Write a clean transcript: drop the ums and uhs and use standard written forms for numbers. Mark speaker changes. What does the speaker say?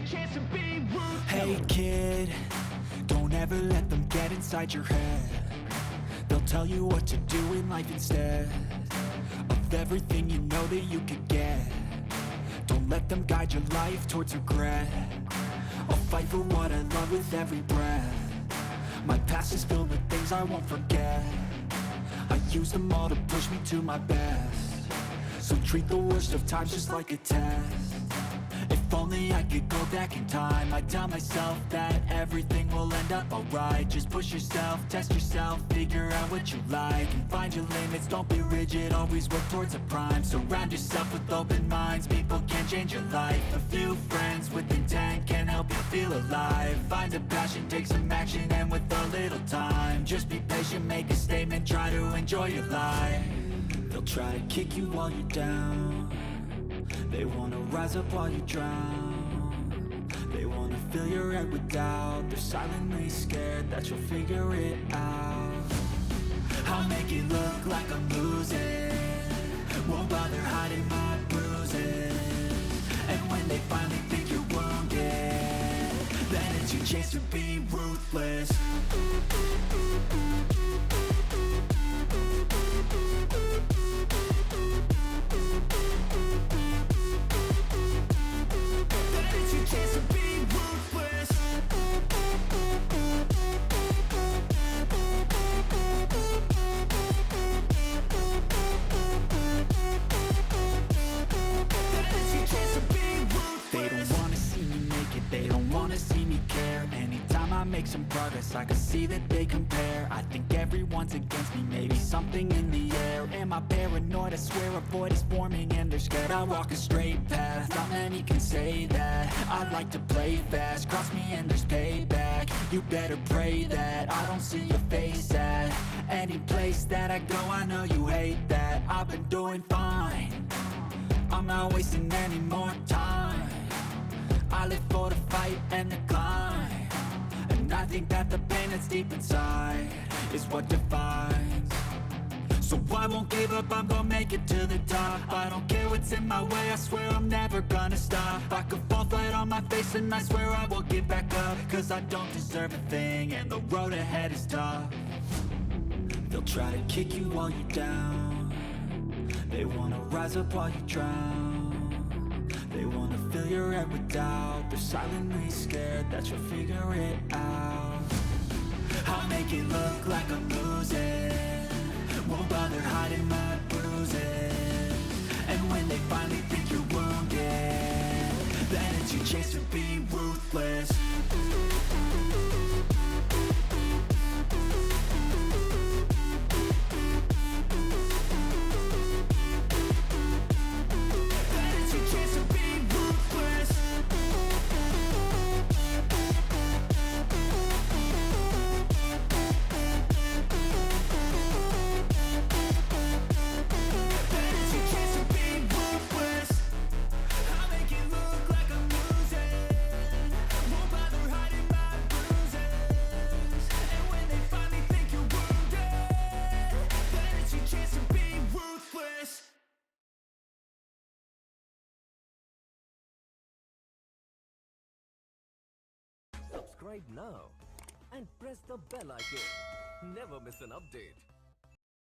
Speaker 1: chance to be ruthless.
Speaker 2: Hey kid, don't ever let them get inside your head. They'll tell you what to do in life instead of everything you know that you could get. Don't let them guide your life towards regret. I'll fight for what I love with every breath. My past is filled with things I won't forget. I use them all to push me to my best. So treat the worst of times just like a test. If only I could go back in time, I'd tell myself that everything will end up alright. Just push yourself, test yourself, figure out what you like, and find your limits, don't be rigid, always work towards a prime. Surround yourself with open minds, people can change your life. A few friends with intent can help you feel alive. Find a passion, take some action, and with a little time, just be patient, make a statement, try to enjoy your life. They'll try to kick you while you're down. They wanna rise up while you drown. They wanna fill your head with doubt. They're silently scared that you'll figure it out. I'll make it look like I'm losing, won't bother hiding my bruises. And when they finally think you're wounded, then it's your chance to be ruthless. Make some progress, I can see that they compare. I think everyone's against me, maybe something in the air. Am I paranoid? I swear a void is forming and they're scared. I walk a straight path, not many can say that. I like to play fast, cross me and there's payback. You better pray that I don't see your face at any place that I go. I know you hate that. I've been doing fine, I'm not wasting any more time. I live for the fight and the climb. And I think that the pain that's deep inside is what defines. So I won't give up, I'm gonna make it to the top. I don't care what's in my way, I swear I'm never gonna stop. I could fall flat on my face and I swear I won't give back up, cause I don't deserve a thing and the road ahead is tough. They'll try to kick you while you're down. They wanna rise up while you drown. They wanna fill your head with doubt. They're silently scared that you'll figure it out. I'll make it look like I'm losing, won't bother hiding my bruises. And when they finally think you're wounded, then it's your chance to be ruthless.
Speaker 3: Subscribe now and press the bell icon. Never miss an update.